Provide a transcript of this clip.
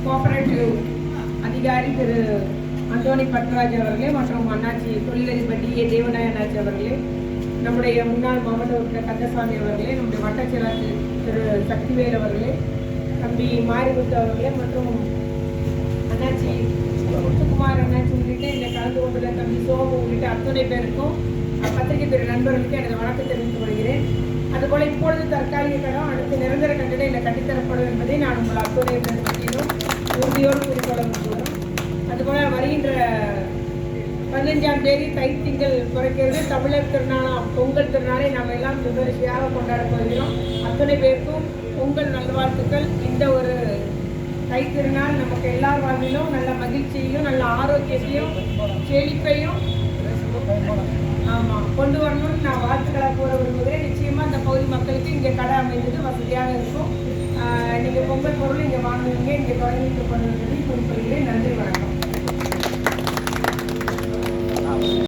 Cooperative அதிகாரி திரு அந்தோணி பட்ராஜ் அவர்களே மற்றும் அண்ணாச்சி தொழிலதிபர் டி.ஏ. தேவநாய அண்ணாச்சி அவர்களே, நம்முடைய முன்னாள் மாவட்ட உறுப்பினர் கந்தசாமி அவர்களே, நம்முடைய வட்டச் செயலாளர் திரு சக்திவேல் அவர்களே, தம்பி மாரிமுத்து அவர்களே மற்றும் அண்ணாச்சி முத்துக்குமார் அண்ணாச்சி உள்ளிட்ட இந்த கலந்து கொண்டுள்ள தம்பி சோமு உள்ளிட்ட அத்தனை பேருக்கும் பத்திரிகை துறை நண்பர்களுக்கு எனது வணக்கம் தெரிவித்துக் கொள்கிறேன். அதுபோல இப்பொழுது தற்காலிக கடம் அடுத்து நிரந்தர கட்டிடம் இல்லை கட்டித்தரப்படும் என்பதை நான் உங்கள் அத்துறை பற்றியும் உறுதியோடு குறிக்கொள்ள முடியும். அதுபோல வருகின்ற 15ஆம் தேதி தைத்திங்கள் குறைக்கிறது தமிழர் திருநாளாம் பொங்கல் திருநாளை நாம் எல்லாம் விமரிசையாக கொண்டாடப் போகிறோம். அத்தனை பேருக்கும் பொங்கல் நல்வாழ்த்துக்கள். இந்த ஒரு தைத்திருநாள் நமக்கு எல்லார் வாழ்விலும் நல்ல மகிழ்ச்சியையும் நல்ல ஆரோக்கியத்தையும் செழிப்பையும் கொண்டு வரணும்னு நான் வாழ்த்துக்களாக கூற விரும்புகிறேன். நிச்சயமாக அந்த பகுதி மக்களுக்கு இங்கே கடை அமைந்தது வசதியாக இருக்கும். நீங்கள் பொங்கல் பொருள் இங்கே வாங்குவீங்க, இங்கே தொடங்கிட்டு கொண்டு வந்து குறிப்பிடுகிறேன்.